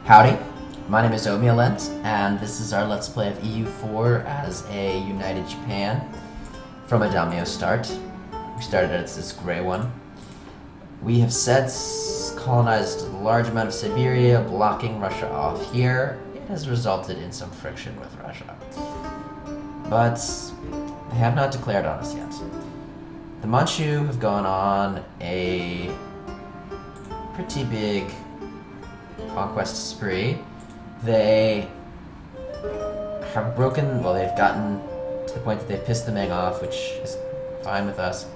Howdy, my name is Omialent, and this is our Let's Play of EU4 as a United Japan from a Daimyo start. We started as this gray one. We have since colonized a large amount of Siberia, blocking Russia off here. It has resulted in some friction with Russia, but they have not declared on us yet. The Manchu have gone on a pretty big conquest spree. They have broken, well, they've gotten to the point that they've pissed the Ming off, which is fine with us.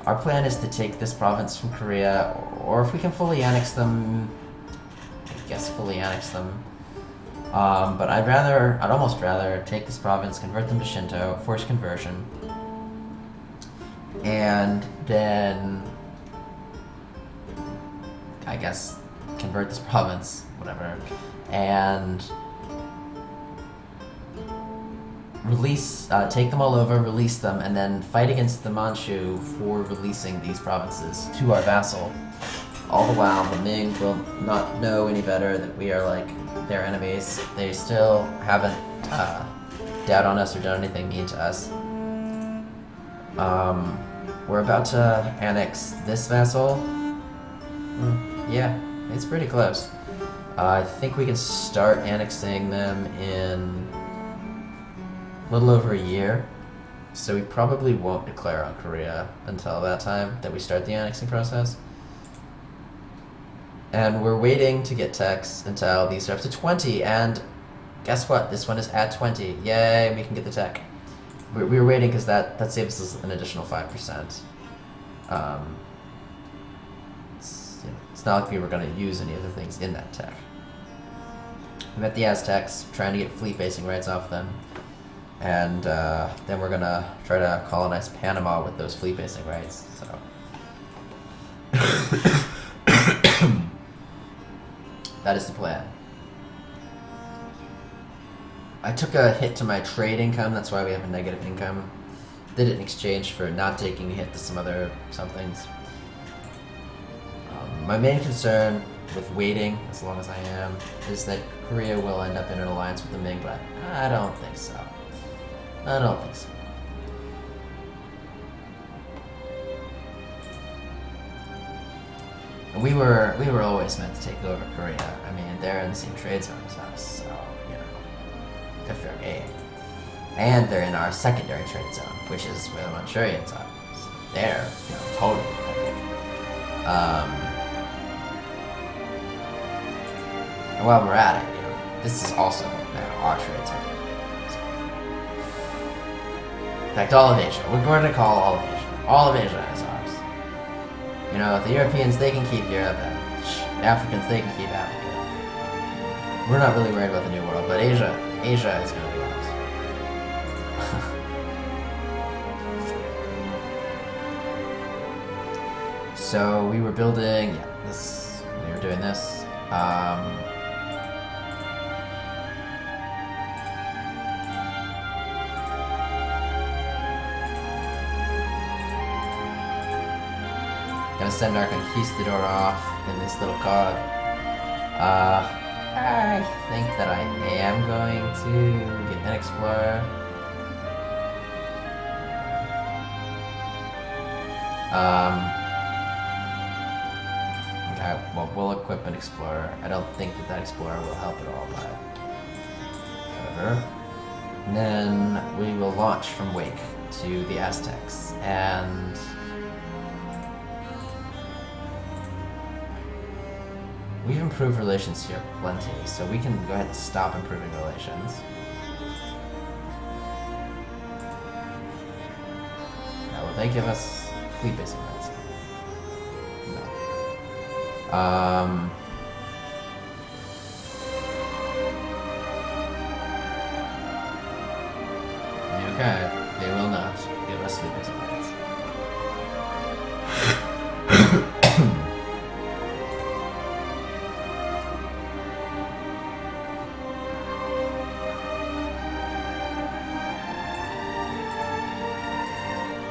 Our plan is to take this province from Korea, or if we can fully annex them, I guess fully annex them. But I'd almost rather take this province, convert them to Shinto, force conversion, and then, I guess, convert this province, whatever, and release, take them all over, release them, and then fight against the Manchu for releasing these provinces to our vassal. All the while, the Ming will not know any better that we are like their enemies. They still haven't doubt on us or done anything mean to us. We're about to annex this vassal. Yeah, it's pretty close. I think we can start annexing them in a little over a year, so we probably won't declare on Korea until that time that we start the annexing process. And we're waiting to get techs until these are up to 20, and guess what? This one is at 20. Yay, we can get the tech. We were waiting because that saves us an additional 5%. It's not like we were going to use any other things in that tech. We met the Aztecs, trying to get fleet basing rights off them, and then we're going to try to colonize Panama with those fleet basing rights. So that is the plan. I took a hit to my trade income, that's why we have a negative income. Did it in exchange for not taking a hit to some things. My main concern with waiting, as long as I am, is that Korea will end up in an alliance with the Ming, but I don't think so. I don't think so. And we were always meant to take over Korea. I mean, they're in the same trade zone as us, so, you know, they're fair game. And they're in our secondary trade zone, which is where the Manchurians are. So they're, you know, totally fair game. And while we're at it, you know, this is also now our trade zone. So, in fact, all of Asia. We're going to call all of Asia. All of Asia is ours. You know, the Europeans, they can keep Europe, and Africans, they can keep Africa. We're not really worried about the New World, but Asia is going to be ours. So we were building, we were doing this. Gonna send our conquistador off in this little cog. I think that I am going to get an explorer. Okay, well, we'll equip an explorer. I don't think that explorer will help at all, but whatever. And then we will launch from Wake to the Aztecs, and we've improved relations here plenty, so we can go ahead and stop improving relations. Now, will they give us fleet basing rights? No. Okay, they will not give us fleet basing rights.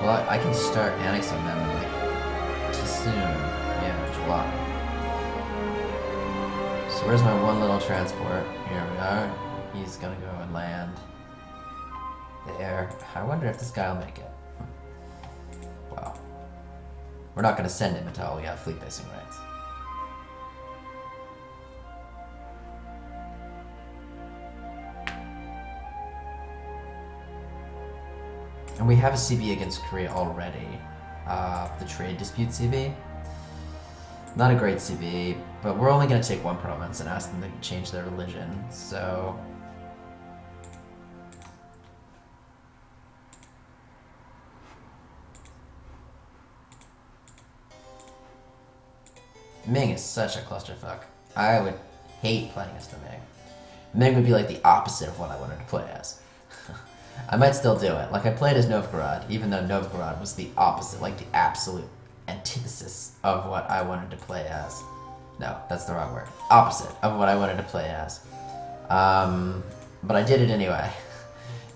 Well, I can start annexing them like too soon. Yeah, July. So So where's my one little transport? Here we are. He's gonna go and land there. I wonder if this guy will make it. Well, we're not gonna send him until we have fleet basing rights. And we have a CB against Korea already. The trade dispute CB. Not a great CB, but we're only going to take one province and ask them to change their religion, so... Ming is such a clusterfuck. I would hate playing as the Ming. Ming would be like the opposite of what I wanted to play as. I might still do it. Like, I played as Novgorod, even though Novgorod was the opposite, like the absolute antithesis of what I wanted to play as. No, that's the wrong word. Opposite of what I wanted to play as. But I did it anyway,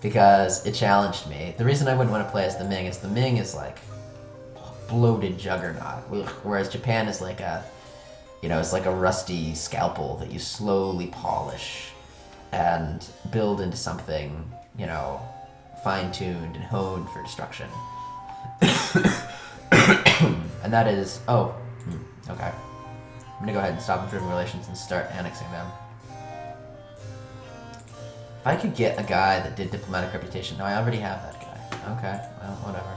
because it challenged me. The reason I wouldn't want to play as the Ming is like bloated juggernaut, whereas Japan is like a, you know, it's like a rusty scalpel that you slowly polish and build into something, you know, fine-tuned and honed for destruction. And that is, okay. I'm gonna go ahead and stop improving relations and start annexing them. If I could get a guy that did diplomatic reputation, no, I already have that guy. Okay, well, whatever.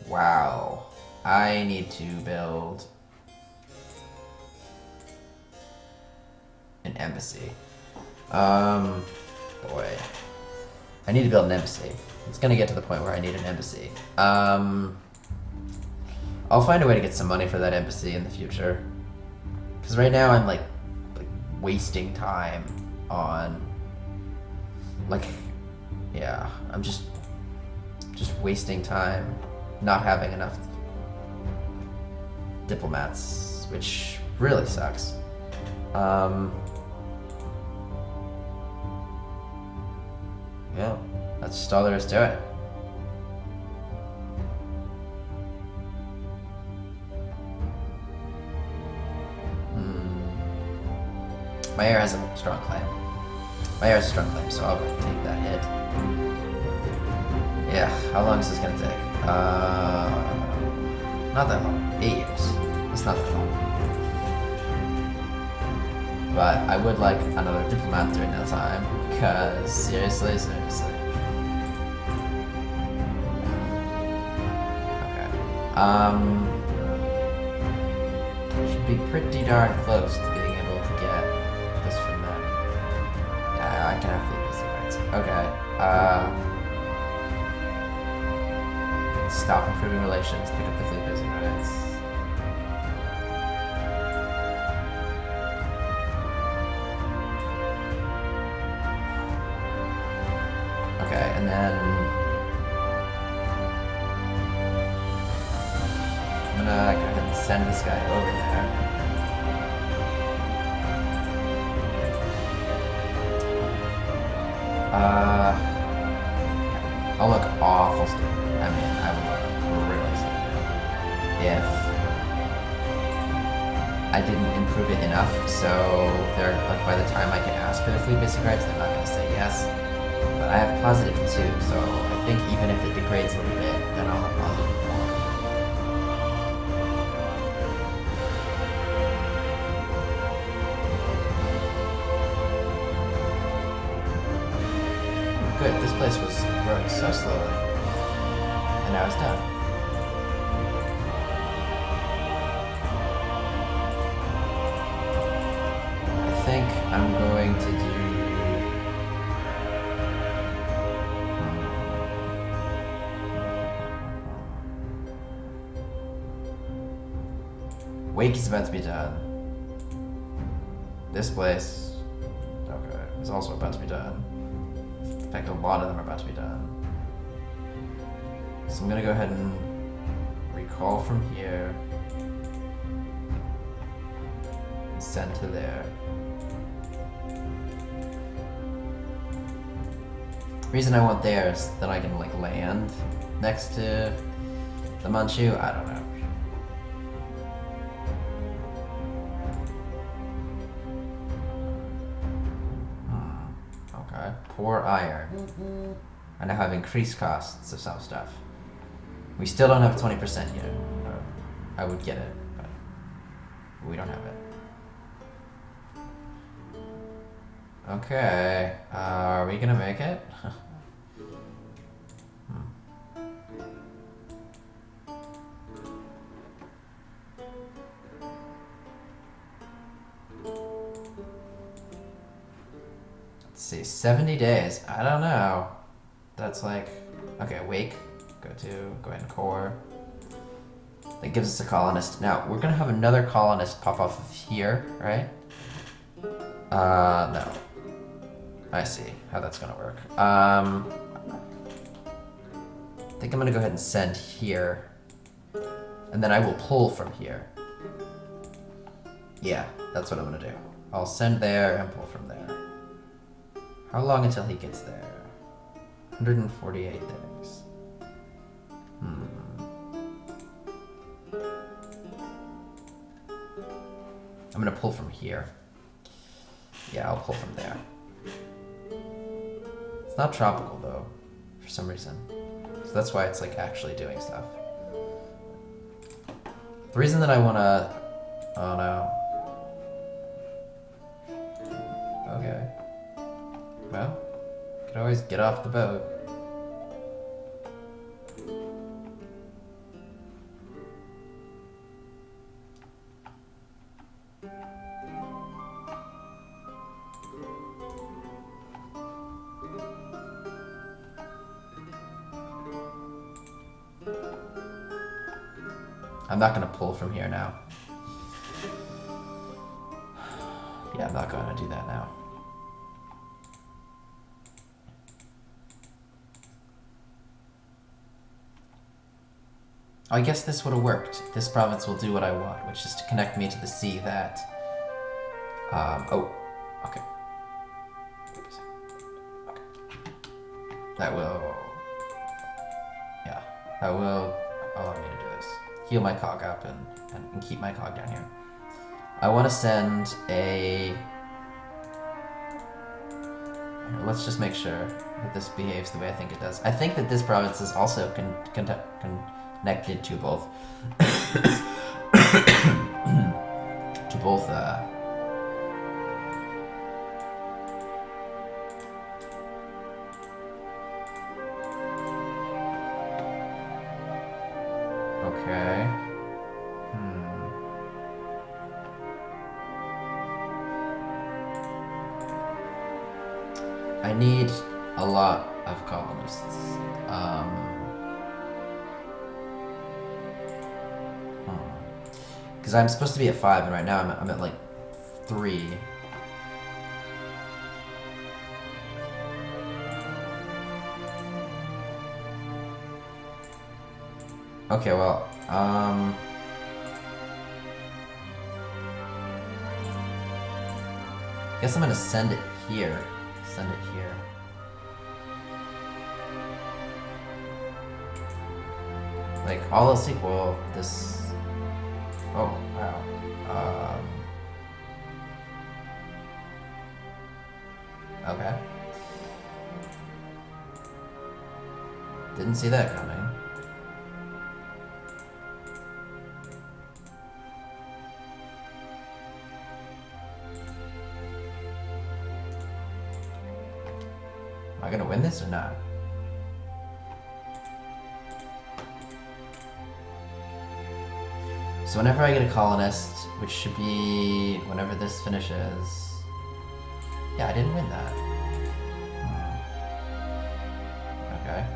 Wow. I need to build an embassy. Boy. I need to build an embassy. It's gonna get to the point where I need an embassy. I'll find a way to get some money for that embassy in the future. Because right now I'm like wasting time on, like, yeah, I'm just wasting time not having enough diplomats, which really sucks. Yeah, that's just all there is to it. My heir has a strong claim. My heir has a strong claim, so I'll go and take that hit. Yeah, how long is this gonna take? Not that long. 8 years. It's not that long. But I would like another diplomat during that time, because seriously. Okay. Should be pretty darn close to being able to get this from them. Yeah, I can have fleet busy rights. Okay. Stop improving relations, pick up the fleet busy rights. Okay, and then I'm gonna go ahead and send this guy over there. I'll look awful stupid. I mean, I would look really stupid if I didn't improve it enough, so they're, like, by the time I can ask for the fleet basic rights, they're not gonna say yes. But I have positive 2, so I think even if it degrades a little bit, then I'll have positive 4. Good, this place was growing so slowly. And now it's done. I think I'm going to do... Wake is about to be done. This place, okay, is also about to be done. In fact, a lot of them are about to be done. So I'm gonna go ahead and recall from here and send to there. The reason I want there is that I can, like, land next to the Manchu. I don't know. Poor iron. I now have increased costs of some stuff. We still don't have 20% yet. I would get it, but we don't have it. Okay, are we gonna make it? Let's see, 70 days. I don't know. That's like, okay, wake. Go ahead and core. That gives us a colonist. Now, we're gonna have another colonist pop off of here, right? No. I see how that's gonna work. I think I'm gonna go ahead and send here. And then I will pull from here. Yeah, that's what I'm gonna do. I'll send there and pull from there. How long until he gets there? 148 days. I'm gonna pull from here. Yeah, I'll pull from there. It's not tropical though, for some reason. So that's why it's like actually doing stuff. The reason that I wanna... Oh no. Okay. Well, you can always get off the boat. I'm not gonna pull from here now. Yeah, I'm not gonna do that now. I guess this would have worked. This province will do what I want, which is to connect me to the sea that... oh, okay. That will... Yeah, that will allow me to do this. Heal my cog up and keep my cog down here. I want to send a... Let's just make sure that this behaves the way I think it does. I think that this province is also connected to both... to both, Okay. I need a lot of colonists. Because I'm supposed to be at 5, and right now I'm at like 3. Okay, well, guess I'm gonna send it here. Send it here. Like, all else equal, this... Oh, wow. Okay. Didn't see that coming. Am I gonna win this or not? So whenever I get a colonist, which should be whenever this finishes... Yeah, I didn't win that. Okay.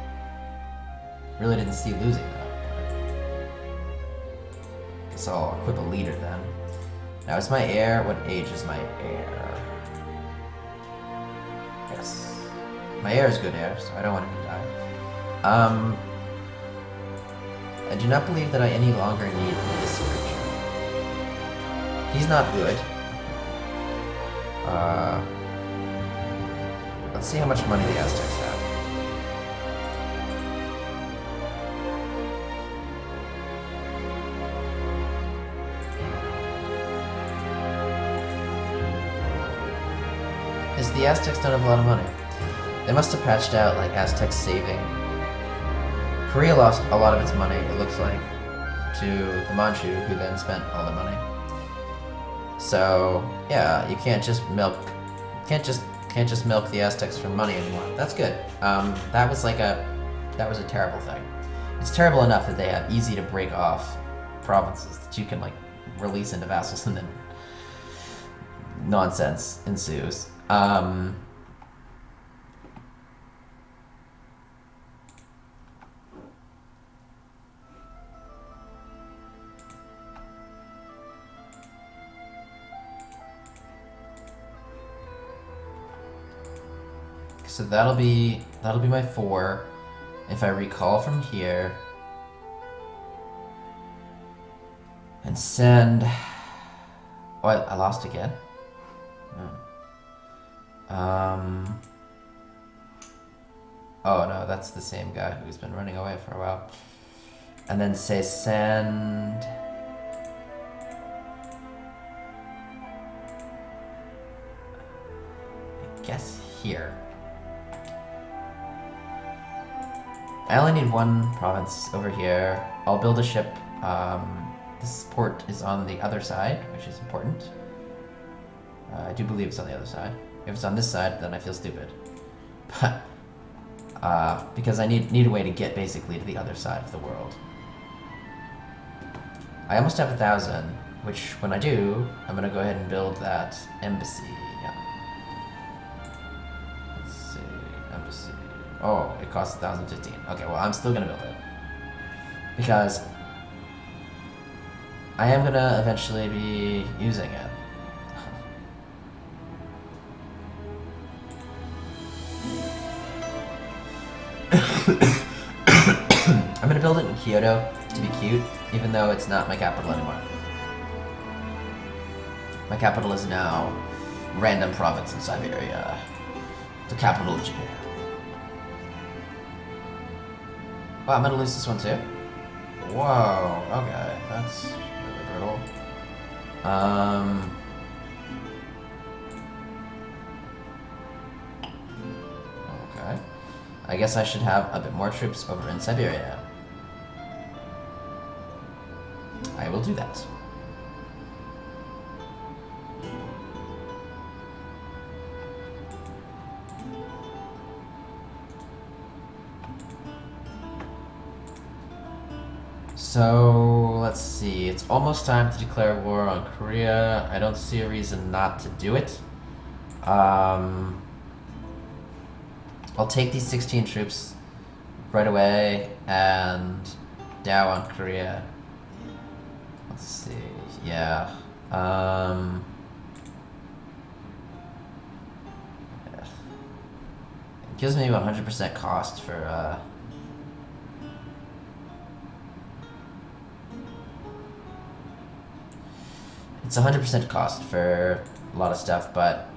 Really didn't see losing that. Guess I'll equip a leader then. Now is my heir? What age is my heir? Yes. My heir is good heir, so I don't want him to die. I do not believe that I any longer need this creature. He's not good. Let's see how much money the Aztecs have. The Aztecs don't have a lot of money. They must have patched out like Aztec saving. Korea lost a lot of its money, it looks like, to the Manchu, who then spent all their money. So yeah, you can't just milk the Aztecs for money anymore. That's good. That was a terrible thing. It's terrible enough that they have easy to break off provinces that you can like release into vassals and then nonsense ensues. So that'll be my 4. If I recall from here. And send... Oh, I lost again? Oh. Oh no, that's the same guy who's been running away for a while. And then say send... I guess here. I only need 1 province over here. I'll build a ship. This port is on the other side, which is important. I do believe it's on the other side. If it's on this side, then I feel stupid. But because I need a way to get basically to the other side of the world. I almost have 1,000, which when I do, I'm gonna go ahead and build that embassy. Yeah. Let's see, embassy. Oh, it costs 1,015. Okay, well, I'm still gonna build it. Because I am gonna eventually be using it. I'm gonna build it in Kyoto to be cute, even though it's not my capital anymore. My capital is now random province in Siberia, the capital of Japan. Wow, I'm gonna lose this one too? Whoa, okay, that's really brutal. Okay. I guess I should have a bit more troops over in Siberia. I will do that. So, let's see, it's almost time to declare war on Korea. I don't see a reason not to do it. I'll take these 16 troops right away and dow on Korea. Let's see, yeah. It gives me 100% cost for, it's 100% cost for a lot of stuff, but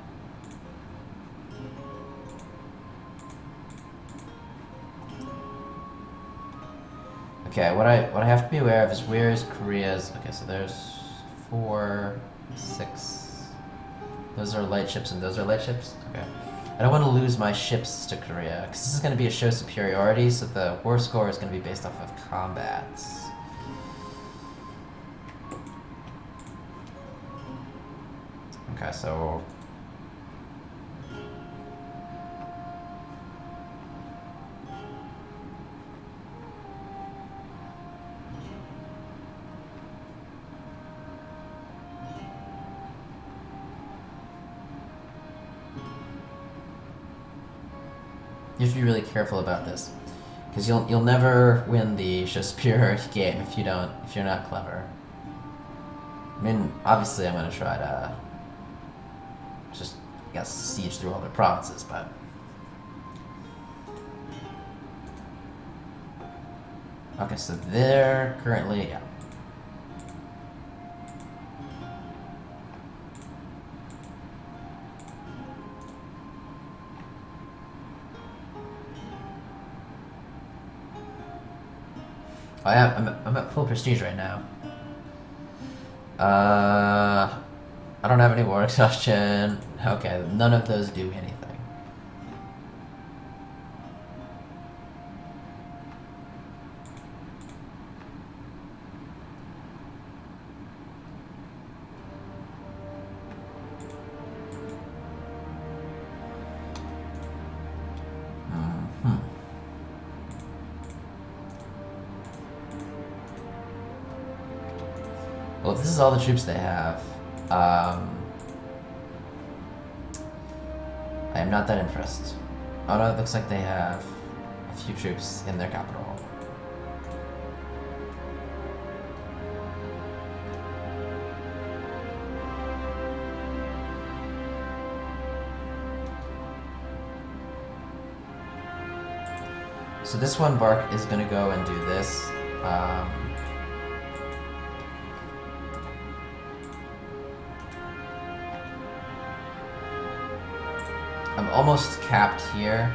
okay, what I have to be aware of is where is Korea's... Okay, so there's 4, 6... Those are light ships and those are light ships? Okay. I don't want to lose my ships to Korea, because this is going to be a show superiority, so the war score is going to be based off of combats. Okay, so... You have to be really careful about this, because you'll never win the show superiority game if you're not clever. I mean, obviously I'm gonna try to just, I guess, siege through all their provinces, but okay, so they're currently, yeah. I'm at full prestige right now. I don't have any war exhaustion. Okay, none of those do anything. Well, if this is all the troops they have, I am not that impressed. Oh no, it looks like they have a few troops in their capital. So this one bark is gonna go and do this. I'm almost capped here,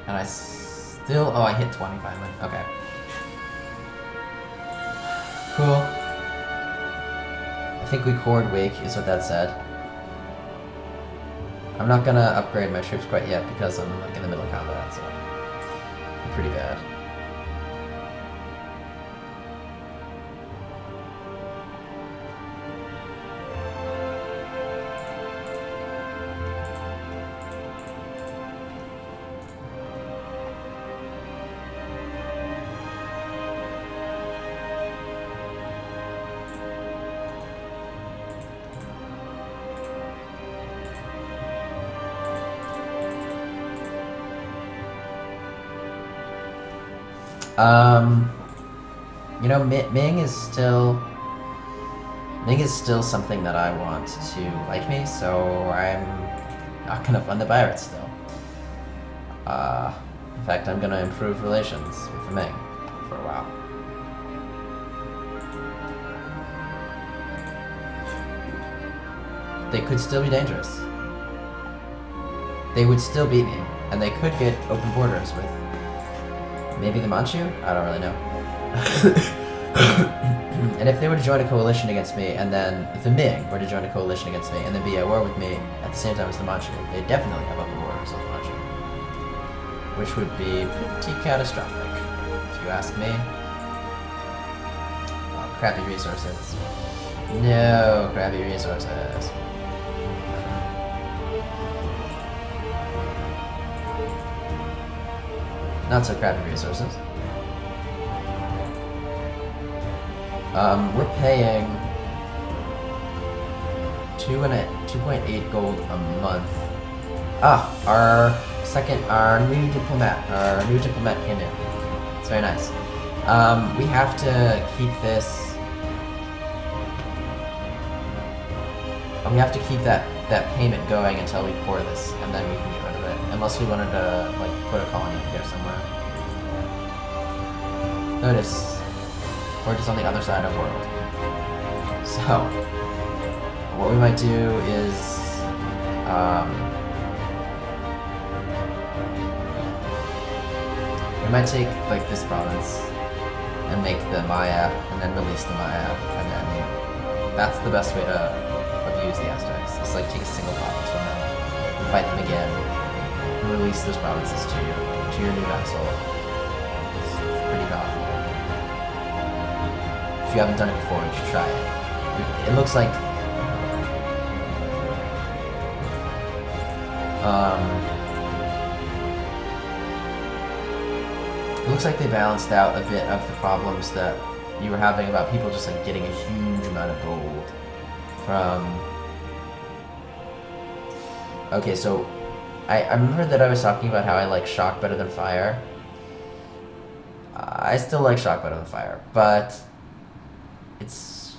and I still, oh, I hit 20 finally. Okay. Cool. I think we cored Wake is what that said. I'm not gonna upgrade my troops quite yet because I'm like in the middle of combat, so I'm pretty bad. You know, Ming is still something that I want to like me, so I'm not gonna fund the pirates still. In fact, I'm gonna improve relations with Ming for a while. They could still be dangerous. They would still beat me, and they could get open borders with maybe the Manchu? I don't really know. And if they were to join a coalition against me, and then if the Ming were to join a coalition against me, and then be at war with me at the same time as the Manchu, they'd definitely have open borders with the Manchu. Which would be pretty catastrophic, if you ask me. Oh, crappy resources. No, crappy resources. Not so crappy resources. We're paying 2.8 gold a month. Ah, our new diplomat came in. It's very nice. We have to keep this. We have to keep that payment going until we pour this, and then we can get rid of it. Unless we wanted to like put a colony in here somewhere. Notice, we're just on the other side of the world. So, what we might do is, we might take like this province and make the Maya, and then release the Maya, and then that's the best way to abuse the Aztecs. It's like take a single province from them, and fight them again, and release those provinces to your new vassal. It's pretty powerful. If you haven't done it before, you should try it. It looks like they balanced out a bit of the problems that you were having about people just like getting a huge amount of gold from. Okay, so I remember that I was talking about how I like shock better than fire. I still like shock better than fire, but it's,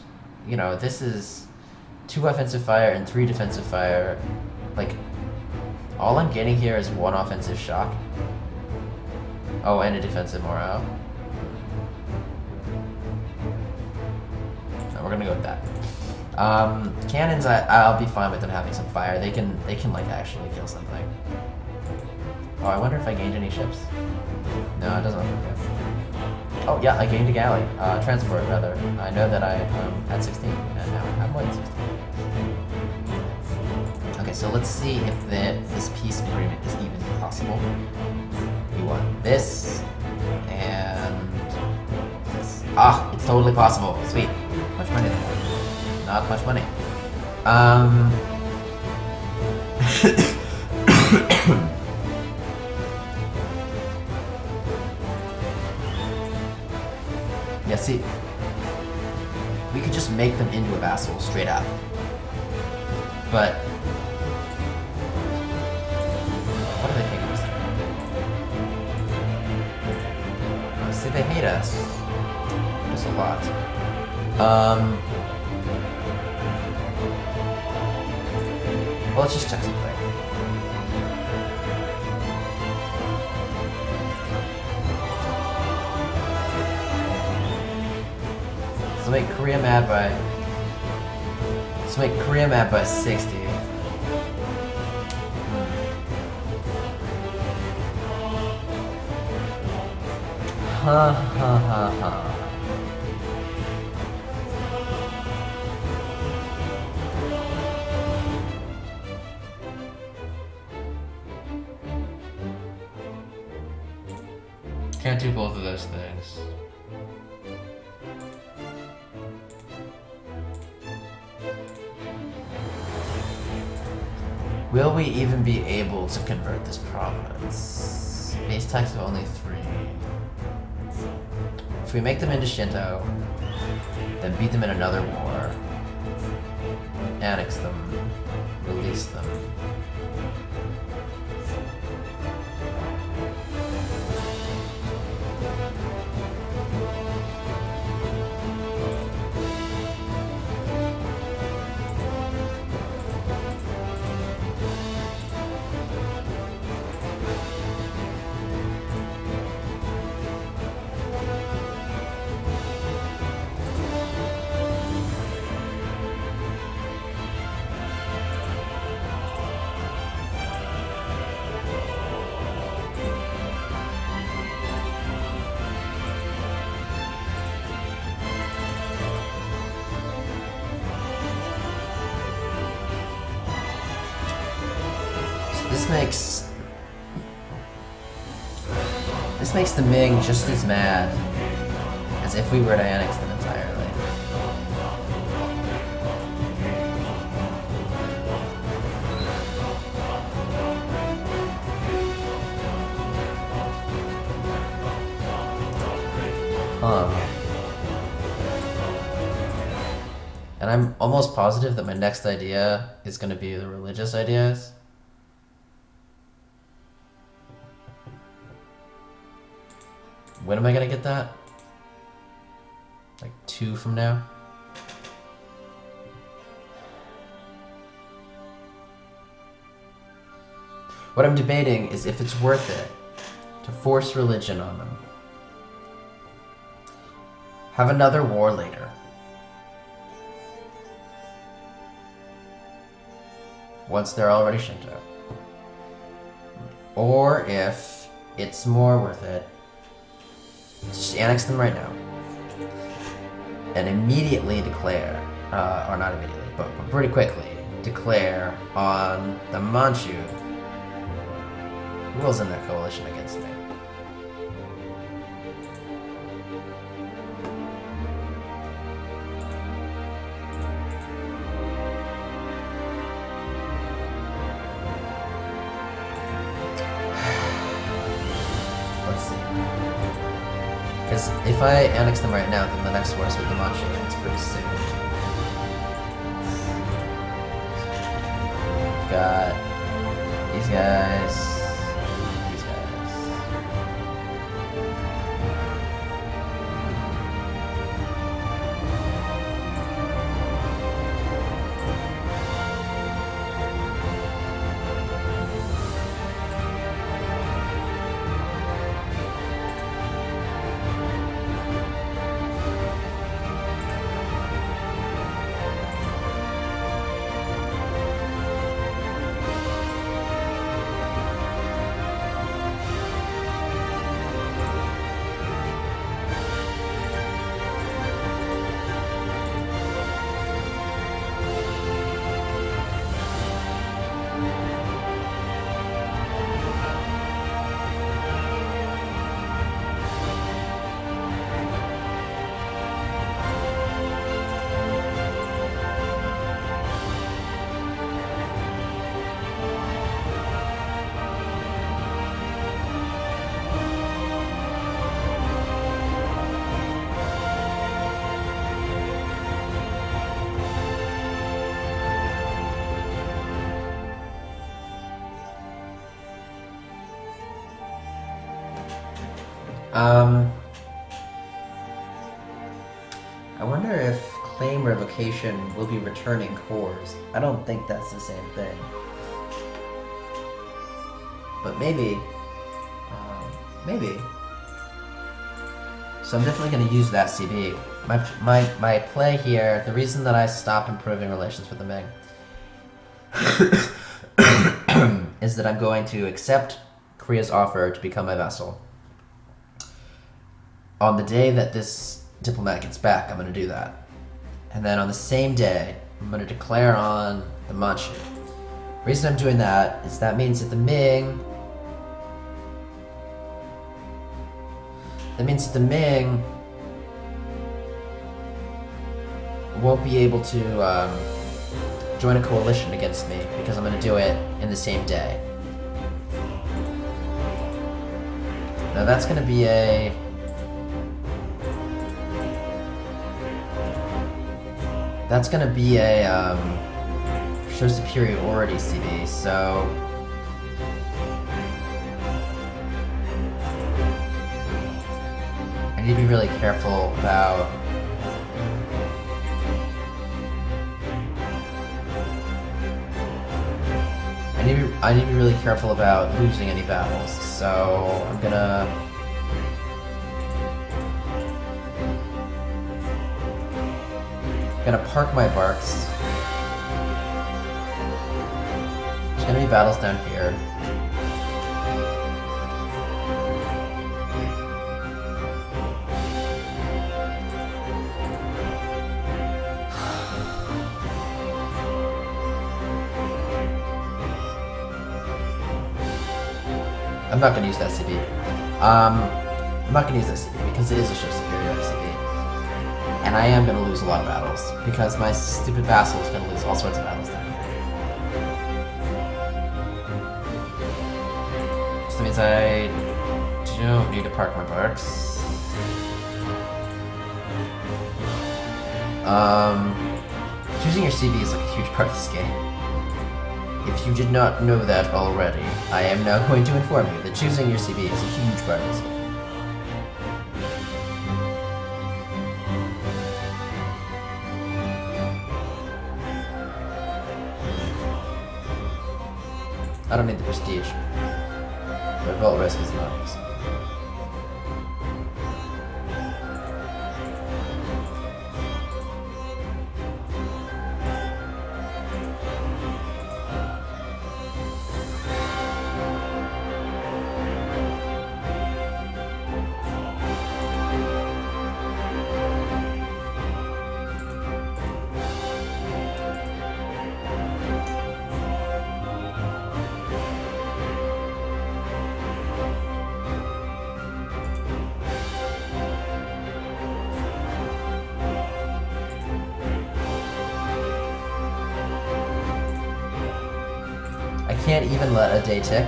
you know, this is 2 offensive fire and 3 defensive fire. Like, all I'm getting here is 1 offensive shock. Oh, and a defensive morale. No, we're gonna go with that. Cannons, I'll be fine with them having some fire. They can like actually kill something. Oh, I wonder if I gained any ships. No, it doesn't look like it. Oh yeah, I gained a galley. Transport rather. I know that I had 16, and now I have more than 16. Okay, so let's see if this peace agreement is even possible. We want this and this. Ah, it's totally possible. Sweet. How much money do I have? Not much money. Yeah, see. we could just make them into a vassal straight up. But what do they think of us? See, they hate us. Just a lot. Well, let's just check some play. Let's make Korea mad by 60. Ha ha ha ha. Can't do both of those things. Will we even be able to convert this province? Base tax of only 3. If we make them into Shinto, then beat them in another war, annex them, release them. This makes the Ming just as mad as if we were to annex them entirely. And I'm almost positive that my next idea is going to be the religious ideas. When am I gonna get that? Like 2 from now? What I'm debating is if it's worth it to force religion on them. Have another war later. Once they're already Shinto. Or if it's more worth it, just annex them right now. And immediately declare, or not immediately, but pretty quickly, declare on the Manchu who was in that coalition against me. Because if I annex them right now, then the next war is with the Manchu, and it's pretty soon. We've got these guys, these guys. Um, I wonder if claim revocation will be returning cores. I don't think that's the same thing. But maybe. Maybe. So I'm definitely going to use that CB. My play here, the reason that I stopped improving relations with the Ming is that I'm going to accept Korea's offer to become my vassal. On the day that this diplomat gets back, I'm going to do that. And then on the same day, I'm going to declare on the Manchu. The reason I'm doing that is that means that the Ming won't be able to join a coalition against me because I'm going to do it in the same day. Now that's going to be a... That's going to be a show superiority CB, so... I need to be really careful about... I need to be really careful about losing any battles, so I'm gonna park my barks. There's gonna be battles down here. I'm not gonna use that CB. I'm not gonna use that CB because it is a show superiority CB. And I am gonna lose a lot of battles because my stupid vassal is gonna lose all sorts of battles then. So that means I don't need to park my barks. Choosing your CB is like a huge part of this game. If you did not know that already, I am now going to inform you that choosing your CB is a huge part of this game. I don't need the prestige. Revolt risk is not easy. I can't even let a day tick,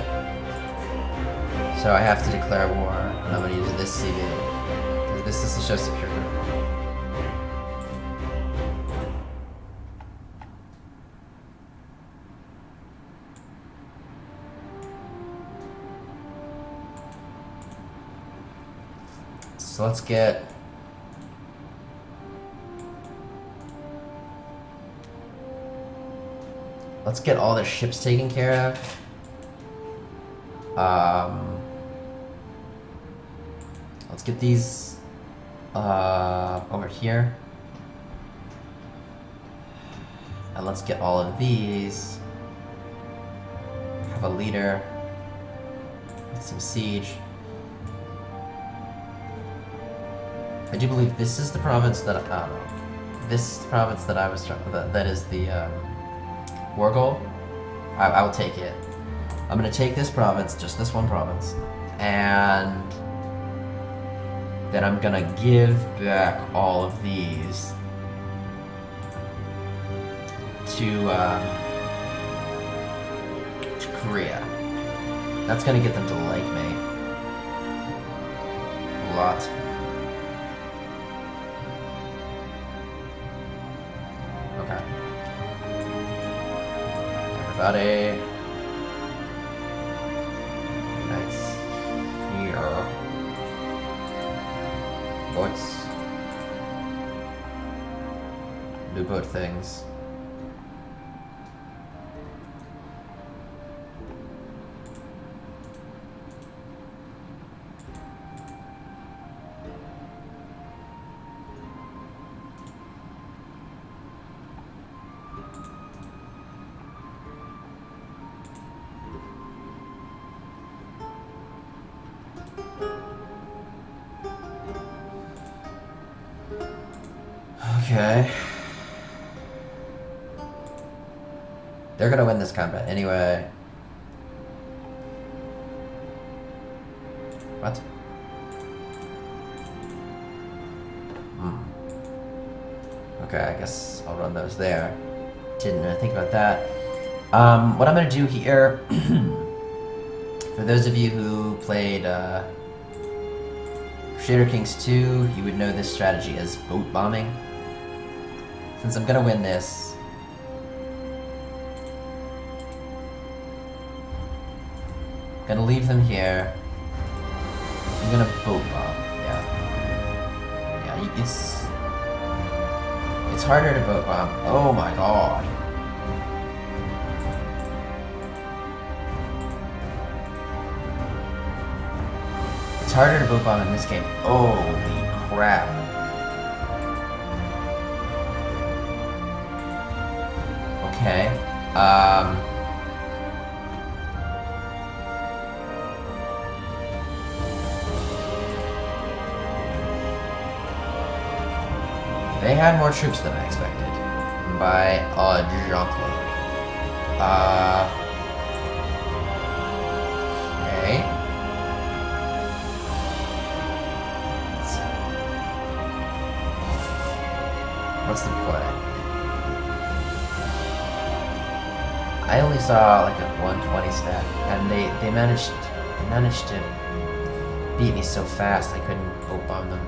so I have to declare war, and I'm going to use this CB, because this is to show superiority. So let's get... Let's get all the ships taken care of. Let's get these over here. And let's get all of these. Have a leader. With some siege. I do believe this is the province that this is the province that I was that is the war goal. I will take it. I'm gonna take this province, just this one province, and then I'm gonna give back all of these to Korea. That's gonna get them to like me a lot. Okay. Everybody. Nice. Here. both things. Okay. They're gonna win this combat anyway. What? Okay, I guess I'll run those there. Didn't really think about that. What I'm gonna do here, for those of you who played Crusader Kings 2, you would know this strategy as boat bombing. Since I'm gonna win this, I'm gonna leave them here. I'm gonna boat bomb. Yeah, it's harder to boat bomb. Oh my god. It's harder to boat bomb in this game. Holy crap. Okay. They had more troops than I expected. By a junkload. Okay. What's the play? I only saw like a 120 stat, and they managed to beat me so fast I couldn't boat bomb them.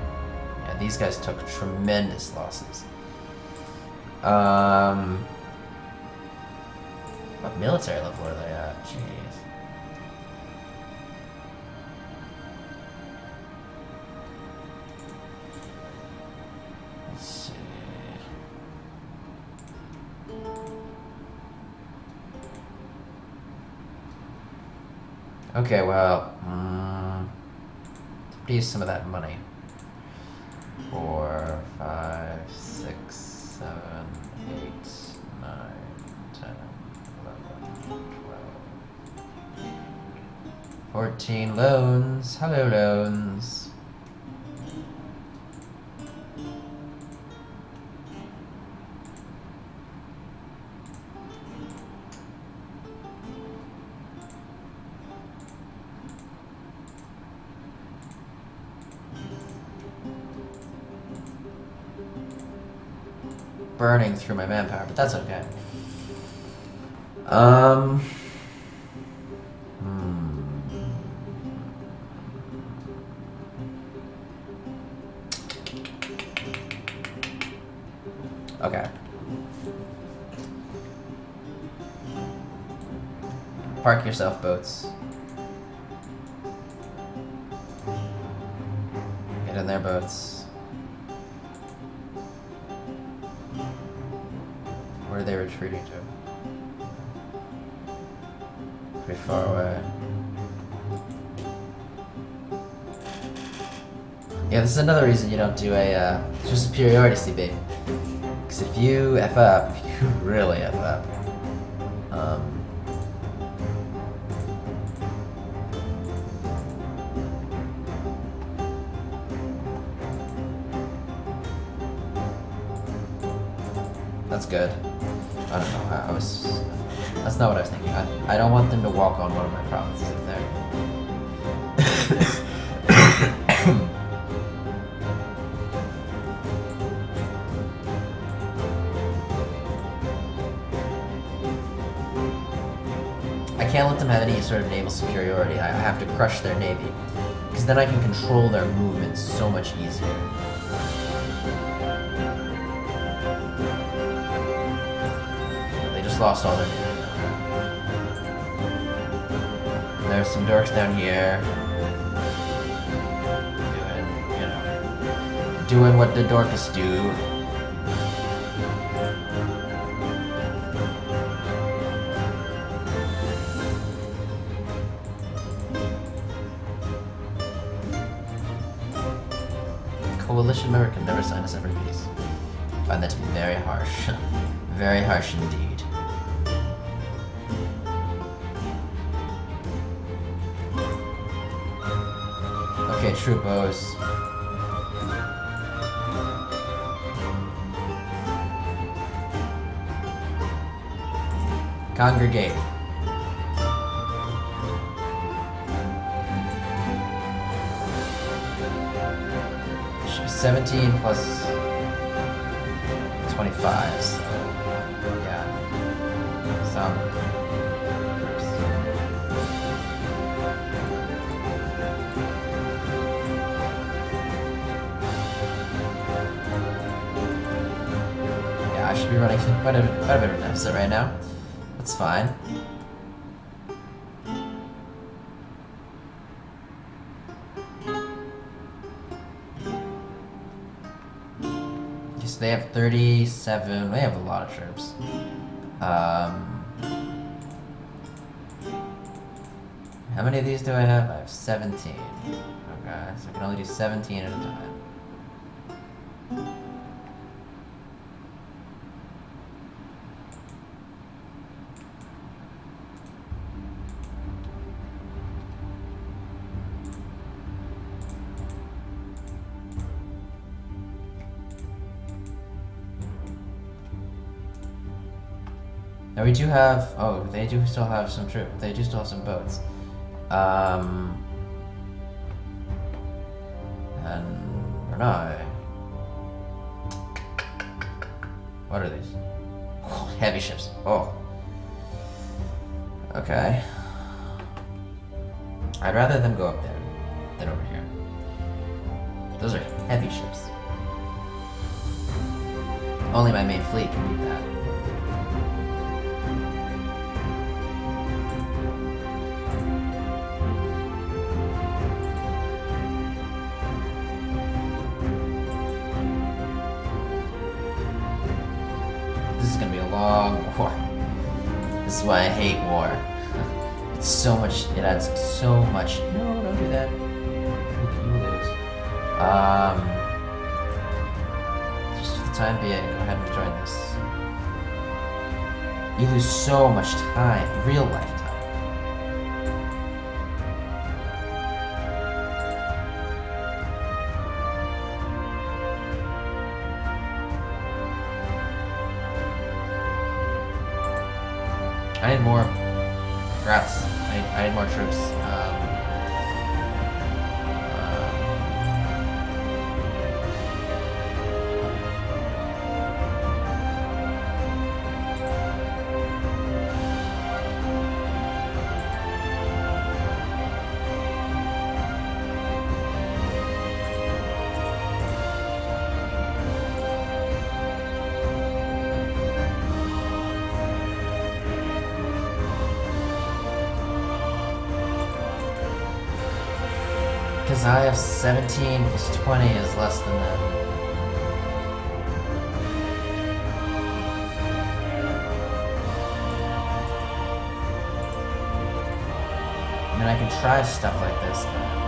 Yeah, these guys took tremendous losses. What military level are they at? Jeez. Let's see. Okay, well, to use some of that money. 4, 5, 6, 7, 8, 9, 10, 11, 12, 14 loans. Hello, loans. Burning through my manpower, but that's okay. Okay. Park yourself, boats. Get in there, boats. Where are they retreating to? Pretty far away. Yeah, this is another reason you don't do a superiority CB. Because if you F up, you really F up. That's good. I don't know. That's not what I was thinking. I don't want them to walk on one of my provinces if they're. I can't let them have any sort of naval superiority. I have to crush their navy. Because then I can control their movements so much easier. Lost all their navy. There's some dorks down here doing what the dorkists do. coalition member can never sign a separate peace. I find that to be very harsh. Very harsh indeed. Okay, troopos. Congregate. Should be 17 plus 25, so yeah. Some groups. Yeah, I should be running quite a bit of a deficit right now. That's fine. They have 37. They have a lot of troops. How many of these do I have? I have 17. Okay, so I can only do 17 at a time. Now we do have, oh, they do still have some troops. They do still have some boats. And Brunei. What are these? Oh, heavy ships. Oh. Okay. I'd rather them go up there than over here. Those are heavy ships. Only my main fleet can beat that. Long war. This is why I hate war. It's so much. It adds so much. No, don't do that. You lose. Just for the time being, go ahead and join this. You lose so much time, real life time. I need more rats. I need more troops. Because I have 17 plus 20 is less than them. I mean, I can try stuff like this, but...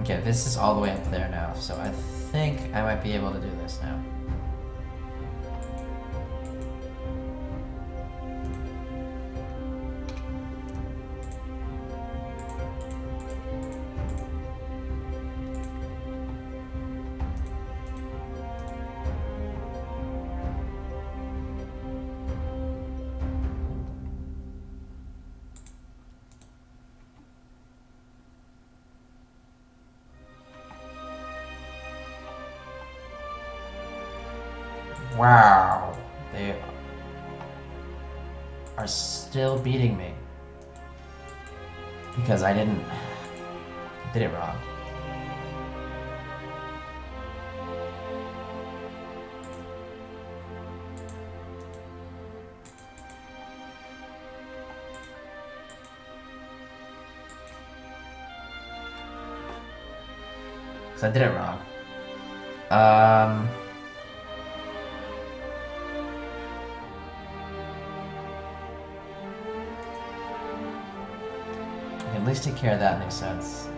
Okay, this is all the way up there now, so I think I might be able to do this now. Wow, they are still beating me because I did it wrong. Because I did it wrong. I can at least take care of that, makes sense.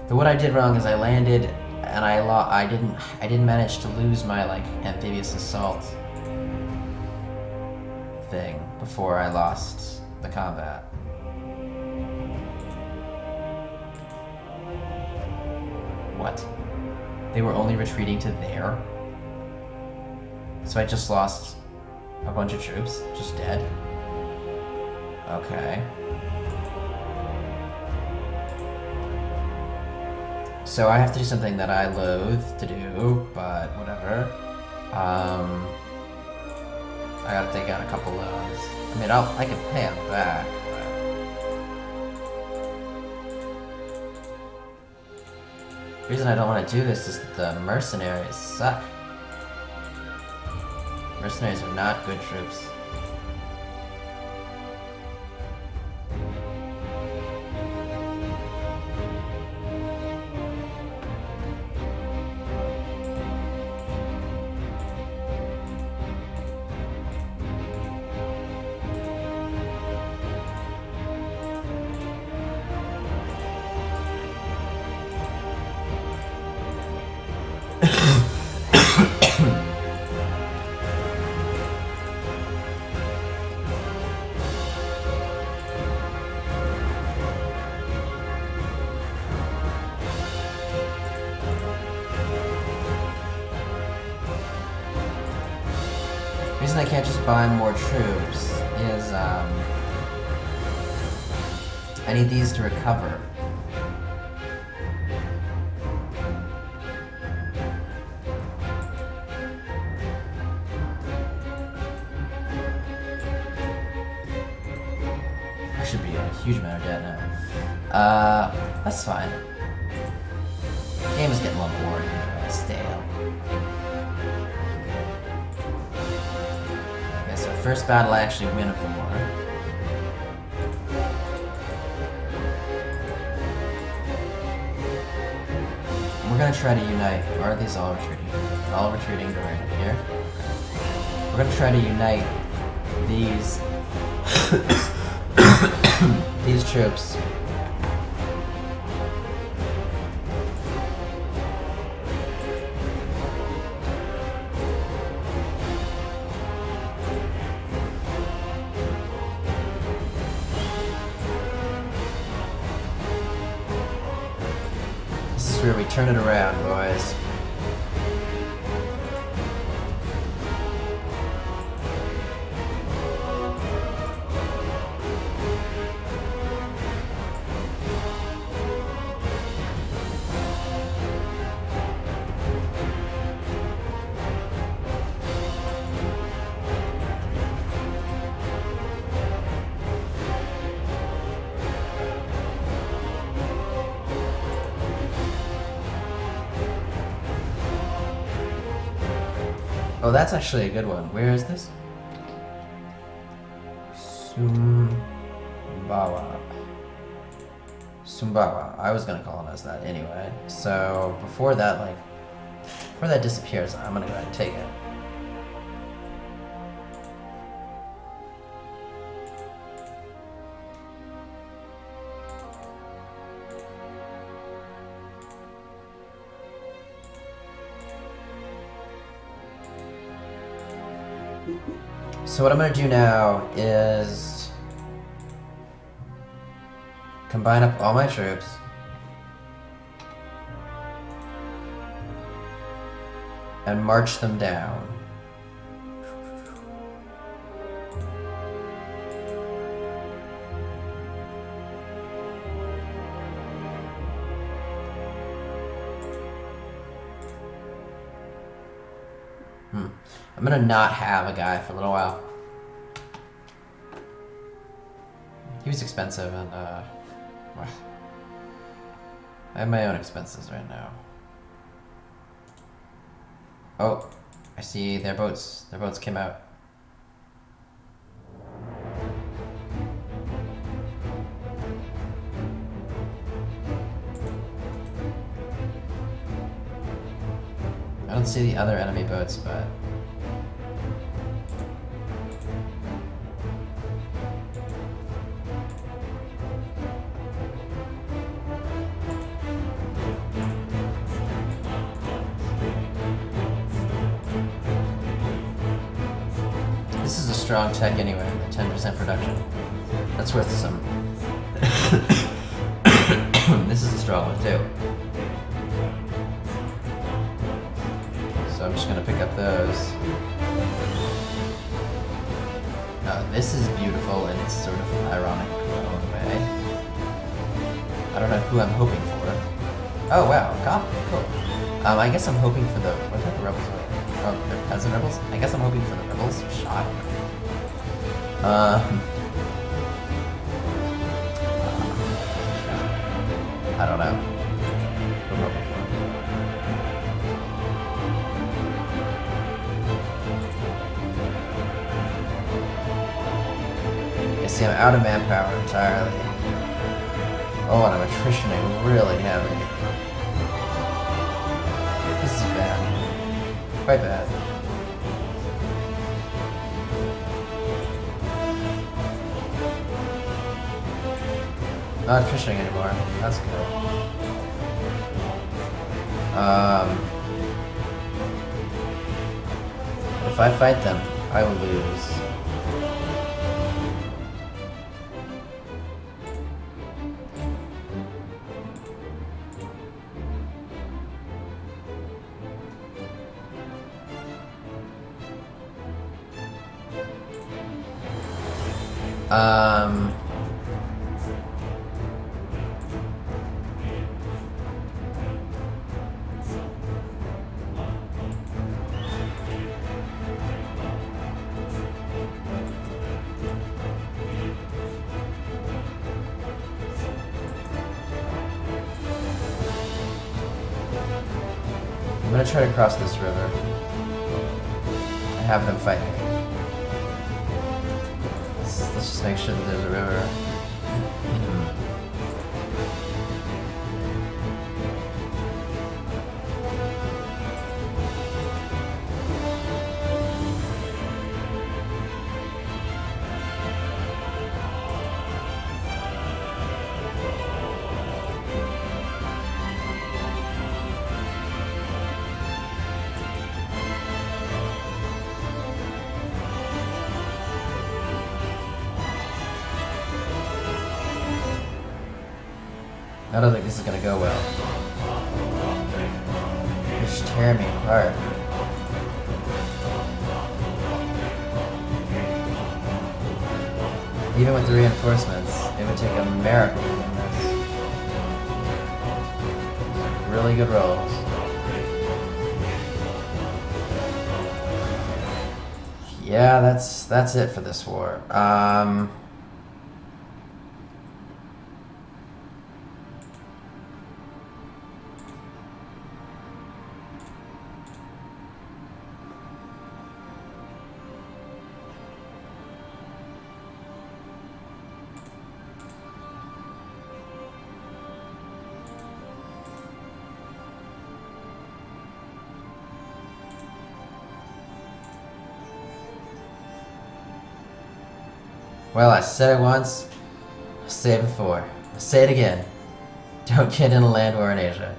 But what I did wrong is I landed and I didn't manage to lose my like amphibious assault thing before I lost the combat. What? They were only retreating to there? So I just lost a bunch of troops, just dead? Okay. So I have to do something that I loathe to do, but whatever. I gotta take out a couple loans. I mean, I can pay them back, but... The reason I don't want to do this is that the mercenaries suck. Mercenaries are not good troops. The reason I can't just buy more troops is, I need these to recover. I should be in a huge amount of debt now. That's fine. The game is getting a little boring anyway, stale. Okay, so first battle I actually win a war. We're gonna try to unite. Or are these all retreating? All retreating to right up here. We're gonna try to unite these these troops. This is where we turn it around, boys. Oh, that's actually a good one. Where is this? Sumbawa. Sumbawa. I was gonna colonize that anyway. So before that disappears, I'm gonna go ahead and take it. So what I'm going to do now is combine up all my troops and march them down. I'm gonna not have a guy for a little while. He was expensive and I have my own expenses right now. Oh, I see their boats. Their boats came out. I don't see the other enemy boats, but... This is a strong tech anyway, 10% production. That's worth some. This is a strong one too. So I'm just gonna pick up those. Oh, this is beautiful in its sort of ironic own way. I don't know who I'm hoping for. Oh wow, coffee, cool. I guess I'm hoping for the, what type of rebels are they? Oh, they're peasant rebels? I guess I'm hoping for the rebels. Shot. I don't know. What am I hoping for? Yeah, see, I'm out of manpower entirely. Oh, and I'm attritioning really heavy. This is bad. Quite bad. Not attritioning anymore. That's good. If I fight them, I will lose. I'm gonna try to cross this river and have them fight me. Let's just make sure that there's a river. I don't think this is gonna go well. They're just tearing me apart. Even with the reinforcements, it would take a miracle to win this. Really good rolls. Yeah, that's it for this war. Well, I said it once, I'll say it before, I'll say it again. Don't get in a land war in Asia.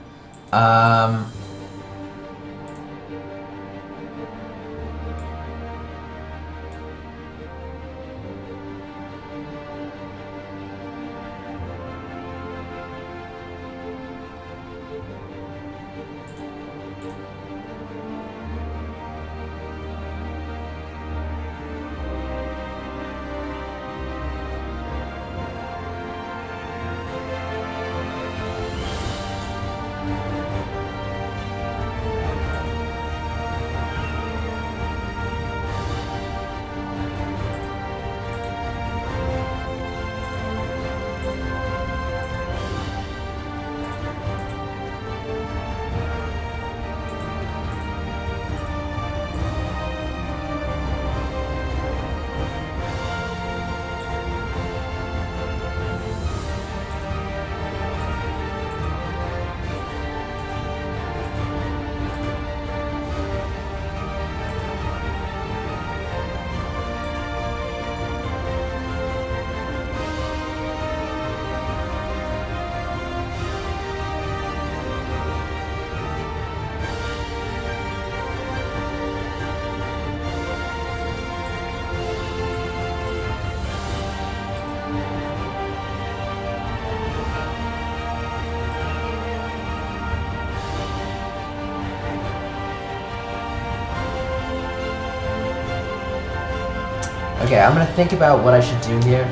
Okay, I'm gonna think about what I should do here.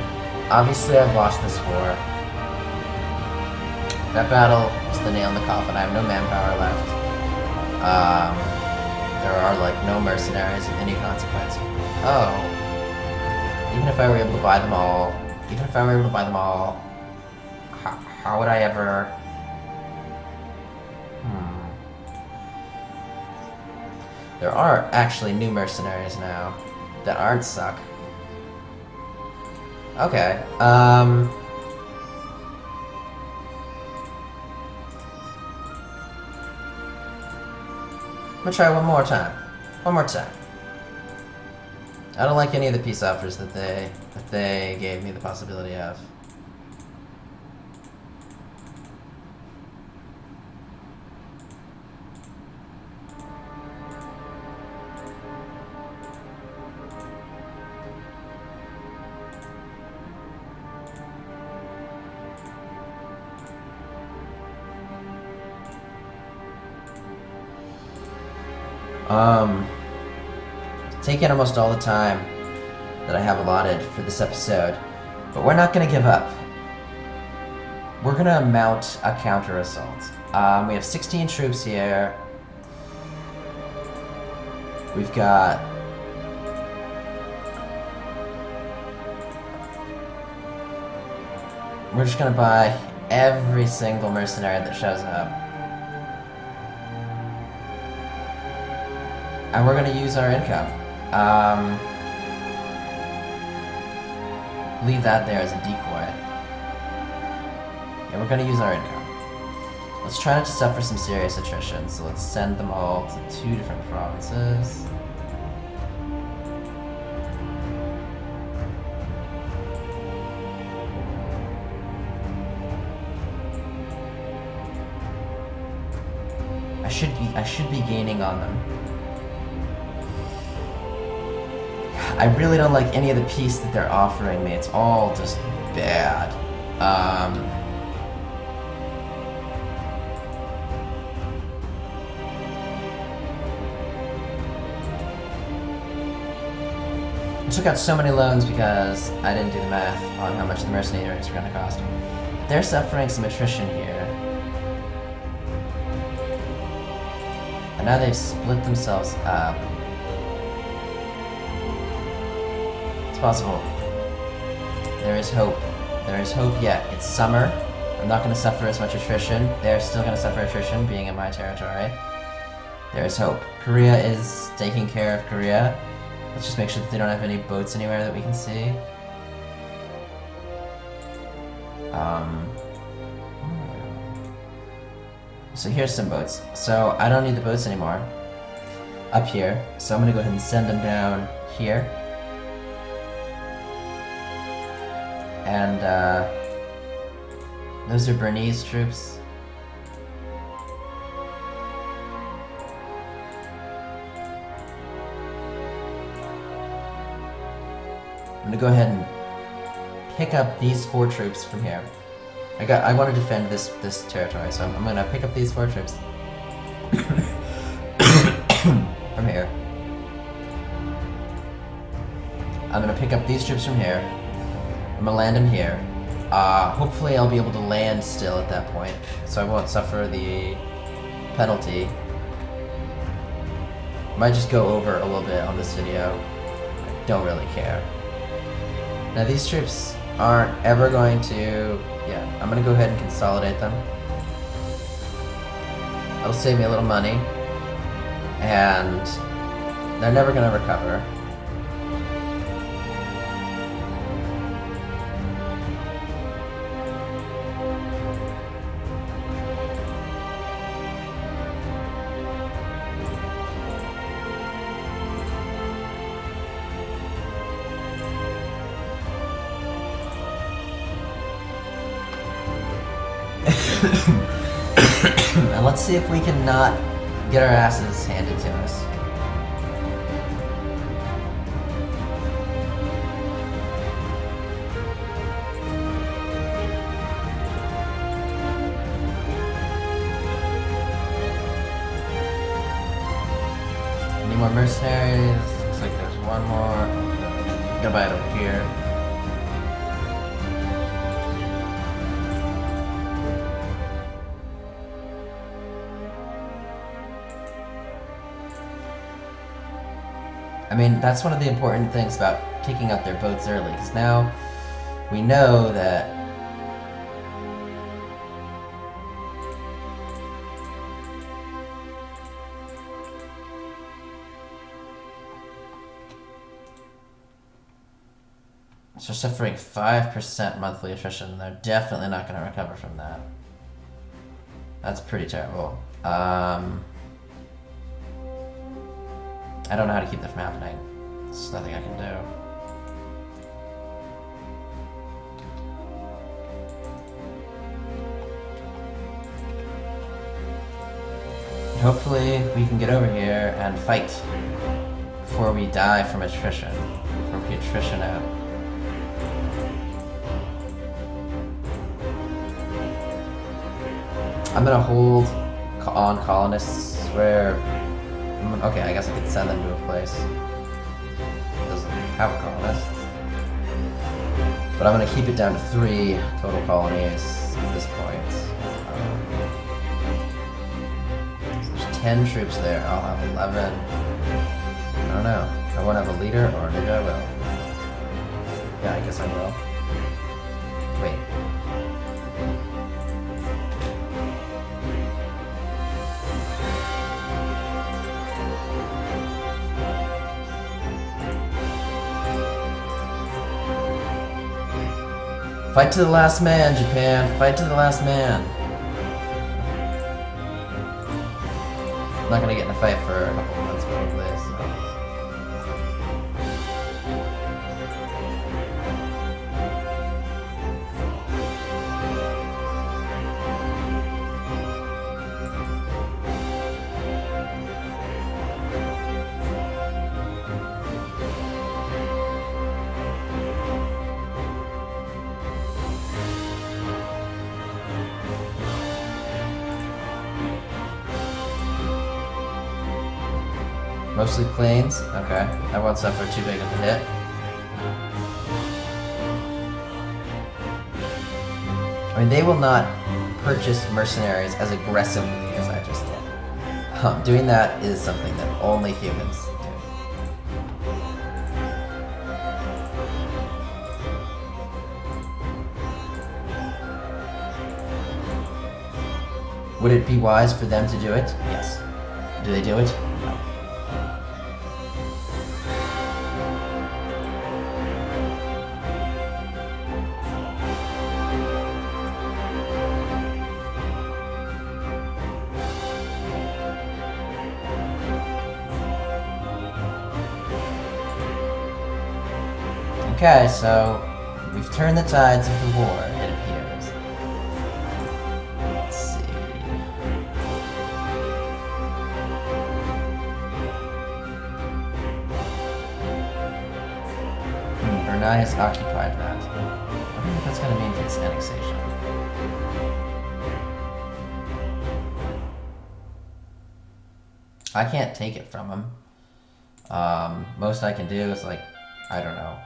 Obviously, I've lost this war. That battle was the nail in the coffin. I have no manpower left. There are, like, no mercenaries of any consequence. Oh. Even if I were able to buy them all, how would I ever... There are actually new mercenaries now that aren't suck. Okay, I'm gonna try one more time. I don't like any of the peace offers that they gave me the possibility of. Taking almost all the time that I have allotted for this episode, but we're not gonna give up. We're gonna mount a counter assault. We have 16 troops here. We've got... We're just gonna buy every single mercenary that shows up. And we're gonna use our income. Leave that there as a decoy. And we're gonna use our income. Let's try not to suffer some serious attrition, so let's send them all to 2 different provinces. I should be gaining on them. I really don't like any of the peace that they're offering me. It's all just bad. I took out so many loans because I didn't do the math on how much the mercenaries were going to cost. They're suffering some attrition here. And now they've split themselves up. Possible. There is hope. There is hope yet. It's summer. I'm not going to suffer as much attrition. They're still going to suffer attrition being in my territory. There is hope. Korea is taking care of Korea. Let's just make sure that they don't have any boats anywhere that we can see. So here's some boats. So I don't need the boats anymore. Up here. So I'm going to go ahead and send them down here. And, those are Bernese troops. I'm gonna go ahead and pick up these 4 troops from here. I want to defend this territory, so I'm gonna pick up these 4 troops from here. I'm gonna pick up these troops from here. I'm gonna land them here. Hopefully I'll be able to land still at that point, so I won't suffer the penalty. Might just go over a little bit on this video. I don't really care. Now these troops aren't ever going to... Yeah, I'm gonna go ahead and consolidate them. That'll save me a little money. And they're never gonna recover. And let's see if we can not get our asses handed to us. Any more mercenaries? Looks like there's one more. Gonna buy it over here. I mean, that's one of the important things about picking up their boats early, because now we know that they're suffering 5% monthly attrition. They're definitely not going to recover from that. That's pretty terrible. I don't know how to keep that from happening. There's nothing I can do. Hopefully we can get over here and fight before we die from attrition. Before we attrition out. I'm gonna hold on colonists where... Okay, I guess I could send them to a place that doesn't have a colonist. But I'm gonna keep it down to 3 total colonies at this point. So there's 10 troops there. I'll have 11. I don't know. I won't have a leader, or maybe I will. Yeah, I guess I will. Wait. Fight to the last man, Japan. Fight to the last man. I'm not gonna get in a fight for a couple months probably, so. Mostly planes? Okay. I won't suffer too big of a hit. I mean, they will not purchase mercenaries as aggressively as I just did. Doing that is something that only humans do. Would it be wise for them to do it? Yes. Do they do it? No. Okay, so we've turned the tides of the war, it appears. Let's see. Brunei has occupied that. I wonder what that's going to mean for this annexation. I can't take it from him. Most I can do is like, I don't know.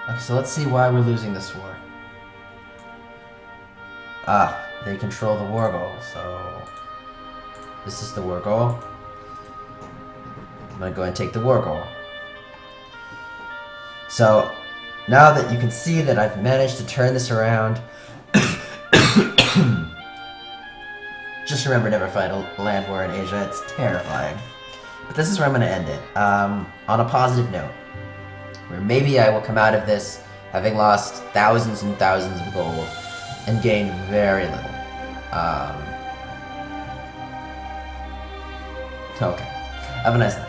Okay, so let's see why we're losing this war. Ah, they control the war goal, so... This is the war goal. I'm gonna go and take the war goal. So, now that you can see that I've managed to turn this around, just remember, never fight a land war in Asia, it's terrifying. But this is where I'm gonna end it, on a positive note. Where maybe I will come out of this having lost thousands and thousands of gold and gained very little. Okay. Have a nice night.